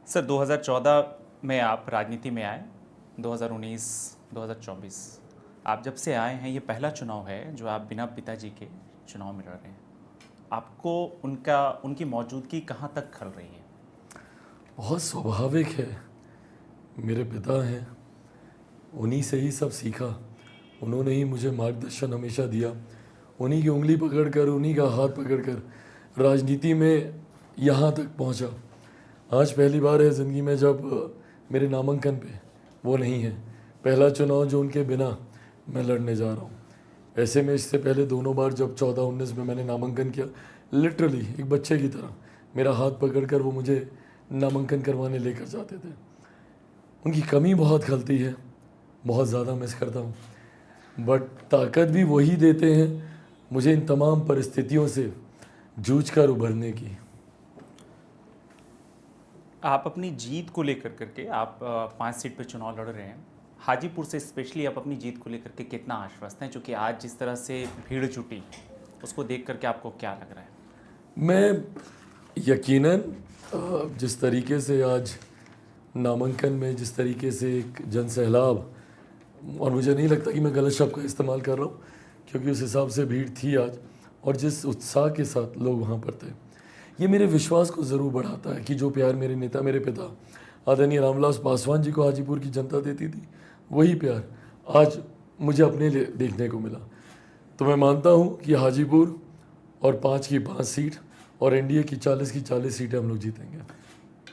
Sir 2014 में आप राजनीति में आए। 2019 2024 आप जब से आए हैं, ये पहला चुनाव है जो आप बिना पिताजी के चुनाव में लड़ रहे हैं। आपको उनकी मौजूदगी कहाँ तक खल रही है? बहुत स्वाभाविक है। मेरे पिता हैं, उन्हीं से ही सब सीखा। उन्होंने ही मुझे मार्गदर्शन हमेशा दिया। उन्हीं की उंगली पकड़कर, उन्हीं का हाथ पकड़कर राजनीति में यहाँ तक पहुँचा। आज पहली बार है ज़िंदगी में जब मेरे नामांकन पे वो नहीं है। पहला चुनाव जो उनके बिना मैं लड़ने जा रहा हूँ। ऐसे में इससे पहले दोनों बार जब 14-19 में मैंने नामांकन किया, लिटरली एक बच्चे की तरह मेरा हाथ पकड़कर वो मुझे नामांकन करवाने लेकर जाते थे। उनकी कमी बहुत खलती है, बहुत ज़्यादा मिस करता हूँ, बट ताकत भी वही देते हैं मुझे इन तमाम परिस्थितियों से जूझ कर उभरने की। आप अपनी जीत को लेकर करके आप 5 सीट पे चुनाव लड़ रहे हैं। हाजीपुर से स्पेशली आप अपनी जीत को लेकर के कितना आश्वस्त हैं, क्योंकि आज जिस तरह से भीड़ जुटी उसको देख करके आपको क्या लग रहा है? मैं यकीनन जिस तरीके से आज नामांकन में जिस तरीके से एक जनसैलाब, और मुझे नहीं लगता कि मैं गलत शब्द का इस्तेमाल कर रहा हूँ, क्योंकि उस हिसाब से भीड़ थी आज, और जिस उत्साह के साथ लोग वहाँ पर थे, ये मेरे विश्वास को ज़रूर बढ़ाता है कि जो प्यार मेरे नेता, मेरे पिता आदरणीय रामविलास पासवान जी को हाजीपुर की जनता देती थी, वही प्यार आज मुझे अपने लिए देखने को मिला। तो मैं मानता हूँ कि हाजीपुर और 5 की 5 सीट और एनडीए की 40 की 40 सीटें हम लोग जीतेंगे।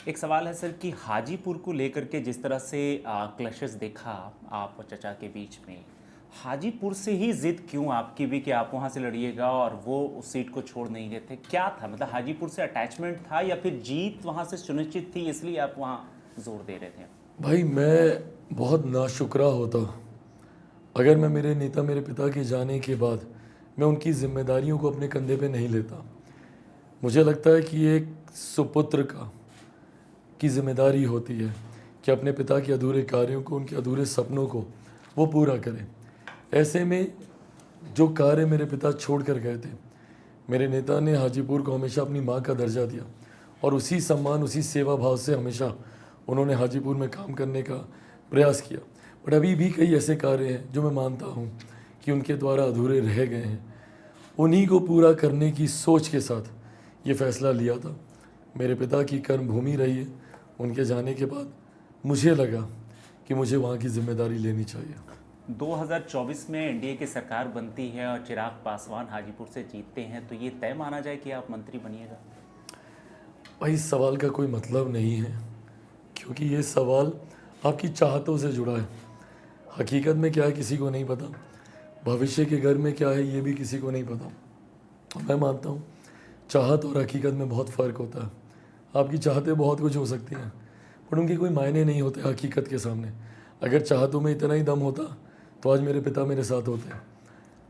एक सवाल है सर कि हाजीपुर को लेकर के जिस तरह से क्लैशेस देखा आप और चचा के बीच में, हाजीपुर से ही जिद क्यों आपकी भी कि आप वहाँ से लड़िएगा और वो उस सीट को छोड़ नहीं रहे थे? क्या था, मतलब हाजीपुर से अटैचमेंट था या फिर जीत वहाँ से सुनिश्चित थी इसलिए आप वहाँ जोर दे रहे थे? भाई मैं बहुत नाशुक्रा होता अगर मैं मेरे नेता, मेरे पिता के जाने के बाद मैं उनकी जिम्मेदारियों को अपने कंधे पे नहीं लेता। मुझे लगता है कि एक सुपुत्र की जिम्मेदारी होती है कि अपने पिता के अधूरे कार्यों को, उनके अधूरे सपनों को वो पूरा करें। ऐसे में जो कार्य मेरे पिता छोड़ कर गए थे, मेरे नेता ने हाजीपुर को हमेशा अपनी माँ का दर्जा दिया, और उसी सम्मान, उसी सेवा भाव से हमेशा उन्होंने हाजीपुर में काम करने का प्रयास किया। बट अभी भी कई ऐसे कार्य हैं जो मैं मानता हूँ कि उनके द्वारा अधूरे रह गए हैं। उन्हीं को पूरा करने की सोच के साथ ये फैसला लिया था। मेरे पिता की कर्मभूमि रही है, उनके जाने के बाद मुझे लगा कि मुझे वहाँ की जिम्मेदारी लेनी चाहिए। 2024 में एनडीए की सरकार बनती है और चिराग पासवान हाजीपुर से जीतते हैं, तो ये तय माना जाए कि आप मंत्री बनिएगा? भाई इस सवाल का कोई मतलब नहीं है, क्योंकि ये सवाल आपकी चाहतों से जुड़ा है। हकीकत में क्या है किसी को नहीं पता, भविष्य के घर में क्या है ये भी किसी को नहीं पता। मैं मानता हूँ चाहत और हकीकत में बहुत फ़र्क होता है। आपकी चाहतें बहुत कुछ हो सकती हैं, पर उनके कोई मायने नहीं होते हकीकत के सामने। अगर चाहतों में इतना ही दम होता तो आज मेरे पिता मेरे साथ होते,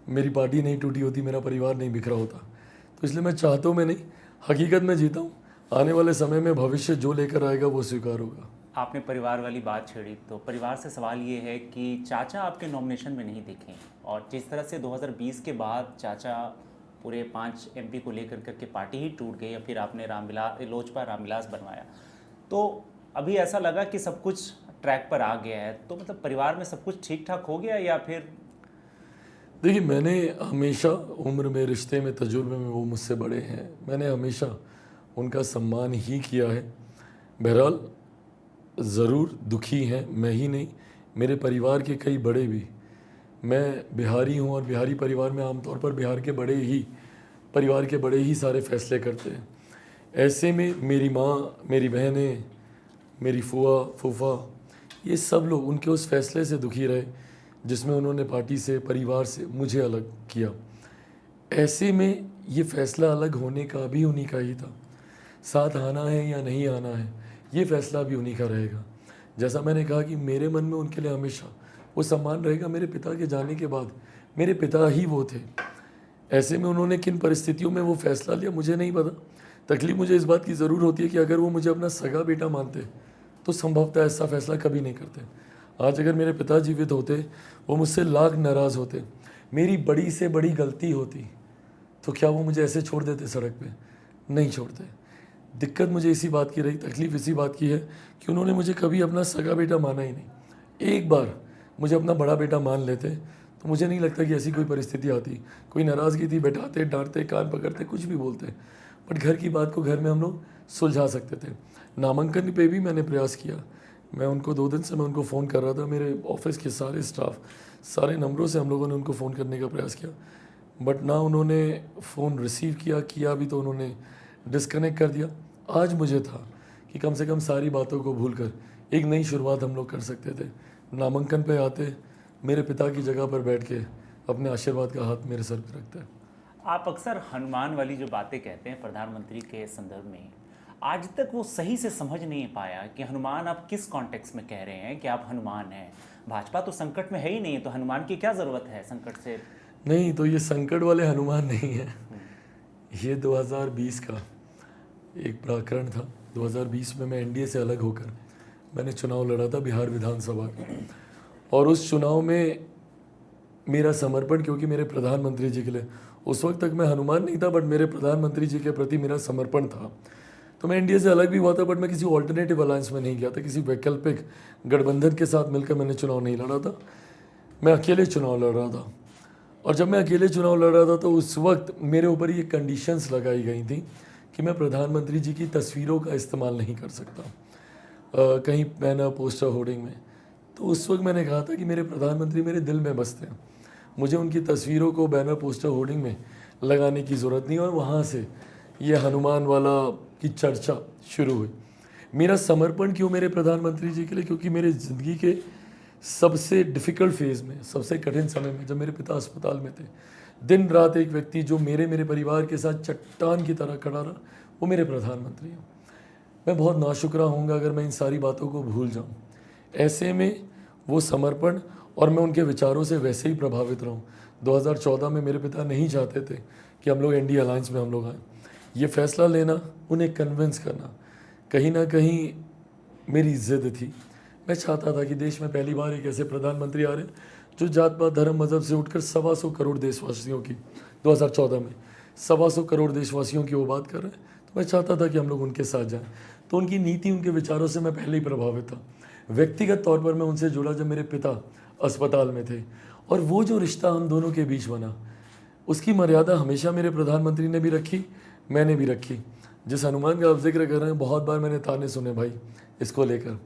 मेरी पार्टी नहीं टूटी होती, मेरा परिवार नहीं बिखरा होता। तो इसलिए मैं चाहतों में नहीं, हकीकत में जीता हूँ। आने वाले समय में भविष्य जो लेकर आएगा वो स्वीकार होगा। आपने परिवार वाली बात छेड़ी, तो परिवार से सवाल ये है कि चाचा आपके नॉमिनेशन में नहीं दिखे, और जिस तरह से 2020 के बाद चाचा पूरे 5 एमपी को लेकर करके पार्टी ही टूट गई, या फिर आपने लोजपा रामविलास बनवाया, तो अभी ऐसा लगा कि सब कुछ ट्रैक पर आ गया है। तो मतलब परिवार में सब कुछ ठीक ठाक हो गया, या फिर? देखिए, मैंने हमेशा उम्र में, रिश्ते में, तजुर्बे में वो मुझसे बड़े हैं, मैंने हमेशा उनका सम्मान ही किया है। बहरहाल ज़रूर दुखी हैं, मैं ही नहीं, मेरे परिवार के कई बड़े भी। मैं बिहारी हूँ और बिहारी परिवार में आमतौर पर बिहार के बड़े ही, परिवार के बड़े ही सारे फैसले करते हैं। ऐसे में मेरी माँ, मेरी बहनें, मेरी फूआ, फूफा, ये सब लोग उनके उस फैसले से दुखी रहे जिसमें उन्होंने पार्टी से, परिवार से मुझे अलग किया। ऐसे में ये फैसला अलग होने का भी उन्हीं का ही था। साथ आना है या नहीं आना है, ये फैसला भी उन्हीं का रहेगा। जैसा मैंने कहा कि मेरे मन में उनके लिए हमेशा वो सम्मान रहेगा। मेरे पिता के जाने के बाद मेरे पिता ही वो थे। ऐसे में उन्होंने किन परिस्थितियों में वो फैसला लिया मुझे नहीं पता। तकलीफ मुझे इस बात की ज़रूर होती है कि अगर वो मुझे अपना सगा बेटा मानते तो संभवतः ऐसा फैसला कभी नहीं करते। आज अगर मेरे पिता जीवित होते, वो मुझसे लाख नाराज़ होते, मेरी बड़ी से बड़ी गलती होती, तो क्या वो मुझे ऐसे छोड़ देते सड़क पे? नहीं छोड़ते। दिक्कत मुझे इसी बात की रही, तकलीफ़ इसी बात की है कि उन्होंने मुझे कभी अपना सगा बेटा माना ही नहीं। एक बार मुझे अपना बड़ा बेटा मान लेते तो मुझे नहीं लगता कि ऐसी कोई परिस्थिति आती। कोई नाराज़गी थी, बैठाते, डांटते, कान पकड़ते, कुछ भी बोलते, बट घर की बात को घर में हम लोग सुलझा सकते थे। नामांकन पे भी मैंने प्रयास किया। मैं उनको 2 दिन से मैं उनको फ़ोन कर रहा था, मेरे ऑफिस के सारे स्टाफ, सारे नंबरों से हम लोगों ने उनको फ़ोन करने का प्रयास किया, बट ना उन्होंने फ़ोन रिसीव किया भी तो उन्होंने डिस्कनेक्ट कर दिया। आज मुझे था कि कम से कम सारी बातों को भूलकर एक नई शुरुआत हम लोग कर सकते थे। नामांकन पे आते, मेरे पिता की जगह पर बैठ के अपने आशीर्वाद का हाथ मेरे सर पे रखते। आप अक्सर हनुमान वाली जो बातें कहते हैं प्रधानमंत्री के संदर्भ में, आज तक वो सही से समझ नहीं पाया कि हनुमान आप किस कॉन्टेक्स्ट में कह रहे हैं कि आप हनुमान हैं। भाजपा तो संकट में है ही नहीं, तो हनुमान की क्या ज़रूरत है संकट से? नहीं, तो ये संकट वाले हनुमान नहीं है, ये 2020 का एक प्रकरण था। 2020 में मैं एनडीए से अलग होकर मैंने चुनाव लड़ा था बिहार विधानसभा का, और उस चुनाव में मेरा समर्पण, क्योंकि मेरे प्रधानमंत्री जी के लिए, उस वक्त तक मैं हनुमान नहीं था, बट मेरे प्रधानमंत्री जी के प्रति मेरा समर्पण था। तो मैं एनडीए से अलग भी हुआ था, बट मैं किसी ऑल्टरनेटिव अलायंस में नहीं गया था, किसी वैकल्पिक गठबंधन के साथ मिलकर मैंने चुनाव नहीं लड़ा था। मैं अकेले चुनाव लड़ रहा था, और जब मैं अकेले चुनाव लड़ रहा था तो उस वक्त मेरे ऊपर ये कंडीशंस लगाई गई थी कि मैं प्रधानमंत्री जी की तस्वीरों का इस्तेमाल नहीं कर सकता कहीं बैनर, पोस्टर, होर्डिंग में। तो उस वक्त मैंने कहा था कि मेरे प्रधानमंत्री मेरे दिल में बसते हैं, मुझे उनकी तस्वीरों को बैनर, पोस्टर, होर्डिंग में लगाने की ज़रूरत नहीं। और वहाँ से ये हनुमान वाला की चर्चा शुरू हुई। मेरा समर्पण क्यों मेरे प्रधानमंत्री जी के लिए? क्योंकि मेरे ज़िंदगी के सबसे डिफ़िकल्ट फेज़ में, सबसे कठिन समय में, जब मेरे पिता अस्पताल में थे, दिन रात एक व्यक्ति जो मेरे परिवार के साथ चट्टान की तरह खड़ा रहा, वो मेरे प्रधानमंत्री हैं। मैं बहुत नाशुक्रा होऊंगा अगर मैं इन सारी बातों को भूल जाऊं। ऐसे में वो समर्पण, और मैं उनके विचारों से वैसे ही प्रभावित रहूं। 2014 में मेरे पिता नहीं चाहते थे कि हम लोग एनडीए अलायंस में हम लोग आए। ये फैसला लेना, उन्हें कन्विंस करना, कहीं ना कहीं मेरी जिद थी। मैं चाहता था कि देश में पहली बार एक ऐसे प्रधानमंत्री आ रहे हैं जो जात पात, धर्म, मजहब से उठकर 125 करोड़ देशवासियों की, 2014 में 125 करोड़ देशवासियों की वो बात कर रहे हैं। तो मैं चाहता था कि हम लोग उनके साथ जाएं। तो उनकी नीति, उनके विचारों से मैं पहले ही प्रभावित था। व्यक्तिगत तौर पर मैं उनसे जुड़ा जब मेरे पिता अस्पताल में थे, और वो जो रिश्ता हम दोनों के बीच बना, उसकी मर्यादा हमेशा मेरे प्रधानमंत्री ने भी रखी, मैंने भी रखी। जिस हनुमान का आप जिक्र कर रहे हैं, बहुत बार मैंने ताने सुने भाई इसको लेकर।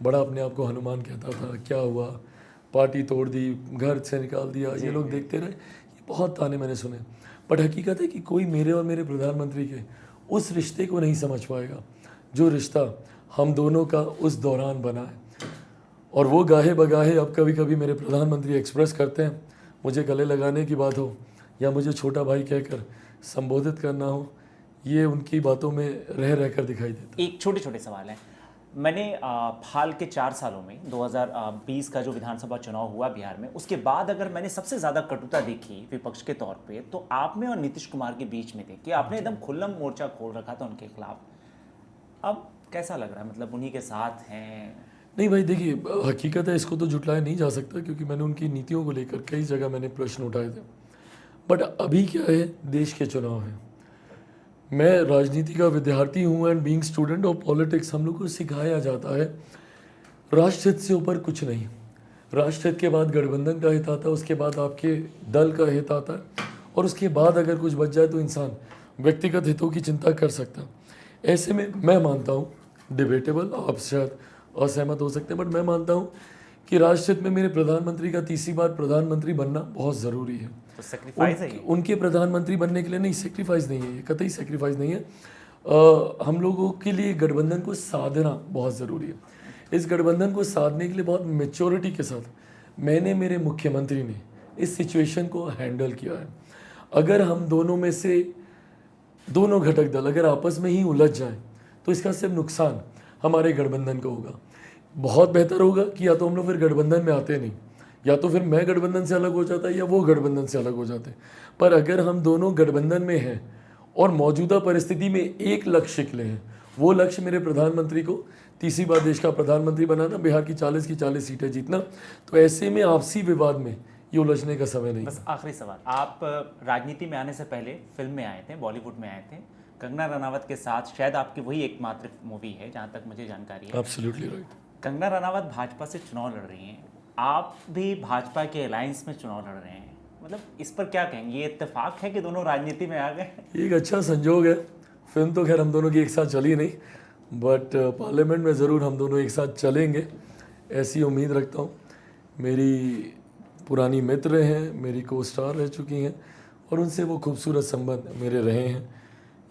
बड़ा अपने आप को हनुमान कहता था, क्या हुआ, पार्टी तोड़ दी, घर से निकाल दिया, ये लोग देखते रहे, ये बहुत ताने मैंने सुने। बट हकीकत है कि कोई मेरे और मेरे प्रधानमंत्री के उस रिश्ते को नहीं समझ पाएगा जो रिश्ता हम दोनों का उस दौरान बना है। और वो गाहे बगाहे अब कभी कभी मेरे प्रधानमंत्री एक्सप्रेस करते हैं, मुझे गले लगाने की बात हो या मुझे छोटा भाई कहकर संबोधित करना हो, ये उनकी बातों में रह कर दिखाई देता। एक छोटे छोटे सवाल हैं। मैंने हाल के 4 सालों में 2020 का जो विधानसभा चुनाव हुआ बिहार में, उसके बाद अगर मैंने सबसे ज़्यादा कटुता देखी विपक्ष के तौर पे, तो आप में और नीतीश कुमार के बीच में थी कि आपने एकदम खुल्लम मोर्चा खोल रखा था उनके खिलाफ। अब कैसा लग रहा है, मतलब उन्हीं के साथ हैं? नहीं भाई, देखिए, हकीकत है, इसको तो झुटलाया नहीं जा सकता, क्योंकि मैंने उनकी नीतियों को लेकर कई जगह मैंने प्रश्न उठाए थे। बट अभी क्या है, देश के चुनाव हैं। मैं राजनीति का विद्यार्थी हूँ, and being student of politics हम लोग को सिखाया जाता है राष्ट्रहित से ऊपर कुछ नहीं। राष्ट्रहित के बाद गठबंधन का हित आता है, उसके बाद आपके दल का हित आता है, और उसके बाद अगर कुछ बच जाए तो इंसान व्यक्तिगत हितों की चिंता कर सकता है। ऐसे में मैं मानता हूँ, डिबेटेबल, आप शायद असहमत हो सकते हैं, बट मैं मानता हूँ कि राष्ट्रहित में मेरे प्रधानमंत्री का तीसरी बार प्रधानमंत्री बनना बहुत ज़रूरी है। तो सेक्रीफाइस है ये? उनके प्रधानमंत्री बनने के लिए नहीं, सेक्रीफाइस नहीं है, ये कतई सेक्रीफाइस नहीं है। हम लोगों के लिए गठबंधन को साधना बहुत ज़रूरी है। इस गठबंधन को साधने के लिए बहुत मेच्योरिटी के साथ मैंने, मेरे मुख्यमंत्री ने इस सिचुएशन को हैंडल किया है। अगर हम दोनों में से दोनों घटक दल अगर आपस में ही उलझ जाएं तो इसका सिर्फ नुकसान हमारे गठबंधन को होगा। बहुत बेहतर होगा कि या तो हम लोग फिर गठबंधन में आते नहीं, या तो फिर मैं गठबंधन से अलग हो जाता या वो गठबंधन से अलग हो जाते। पर अगर हम दोनों गठबंधन में हैं और मौजूदा परिस्थिति में एक लक्ष्य के लिए हैं, वो लक्ष्य मेरे प्रधानमंत्री को तीसरी बार देश का प्रधानमंत्री बनाना, बिहार की 40 सीटें जीतना, तो ऐसे में आपसी विवाद में ये उलझने का समय नहीं। बस आखिरी सवाल, आप राजनीति में आने से पहले फिल्म में आए थे, बॉलीवुड में आए थे, कंगना रनावत के साथ शायद आपकी वही एकमात्र मूवी है जहाँ तक मुझे जानकारी है। Absolutely right. कंगना रनावत भाजपा से चुनाव लड़ रही हैं, आप भी भाजपा के अलायंस में चुनाव लड़ रहे हैं, मतलब इस पर क्या कहेंगे? ये इत्तेफाक है कि दोनों राजनीति में आ गए? ये एक अच्छा संजोग है। फिल्म तो खैर हम दोनों की एक साथ चली नहीं, बट पार्लियामेंट में ज़रूर हम दोनों एक साथ चलेंगे, ऐसी उम्मीद रखता हूँ। मेरी पुरानी मित्र हैं, मेरी को स्टार रह चुकी हैं और उनसे वो खूबसूरत संबंध मेरे रहे हैं।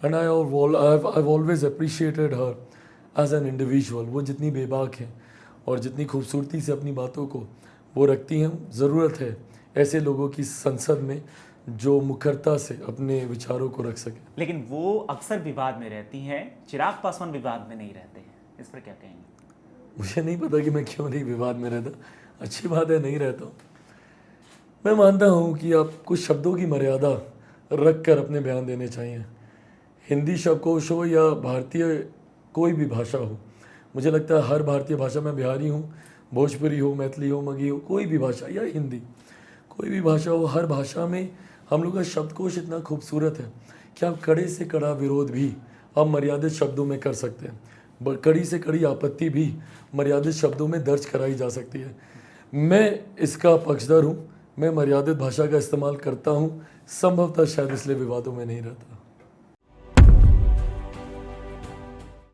And I always appreciated her as an individual. वो जितनी बेबाक हैं और जितनी खूबसूरती से अपनी बातों को वो रखती हैं, ज़रूरत है ऐसे लोगों की संसद में जो मुखरता से अपने विचारों को रख सके। लेकिन वो अक्सर विवाद में रहती हैं, चिराग पासवान विवाद में नहीं रहते हैं, इस पर क्या कहेंगे? मुझे नहीं पता कि मैं क्यों नहीं विवाद में रहता, अच्छी बात है, नहीं रहता हूँ। मैं मानता हूँ कि आप कुछ शब्दों की मर्यादा रख कर अपने बयान देने चाहिए। हिंदी शब्दकोश हो या भारतीय कोई भी भाषा हो, मुझे लगता है हर भारतीय भाषा में, बिहारी हूँ, भोजपुरी हो, मैथिली हो, मगही हो, कोई भी भाषा या हिंदी कोई भी भाषा हो, हर भाषा में हम लोग का शब्दकोश इतना खूबसूरत है कि आप कड़े से कड़ा विरोध भी आप मर्यादित शब्दों में कर सकते हैं, कड़ी से कड़ी आपत्ति भी मर्यादित शब्दों में दर्ज कराई जा सकती है। मैं इसका पक्षधर हूँ, मैं मर्यादित भाषा का इस्तेमाल करता हूँ, संभवतः शायद इसलिए विवादों में नहीं रहता।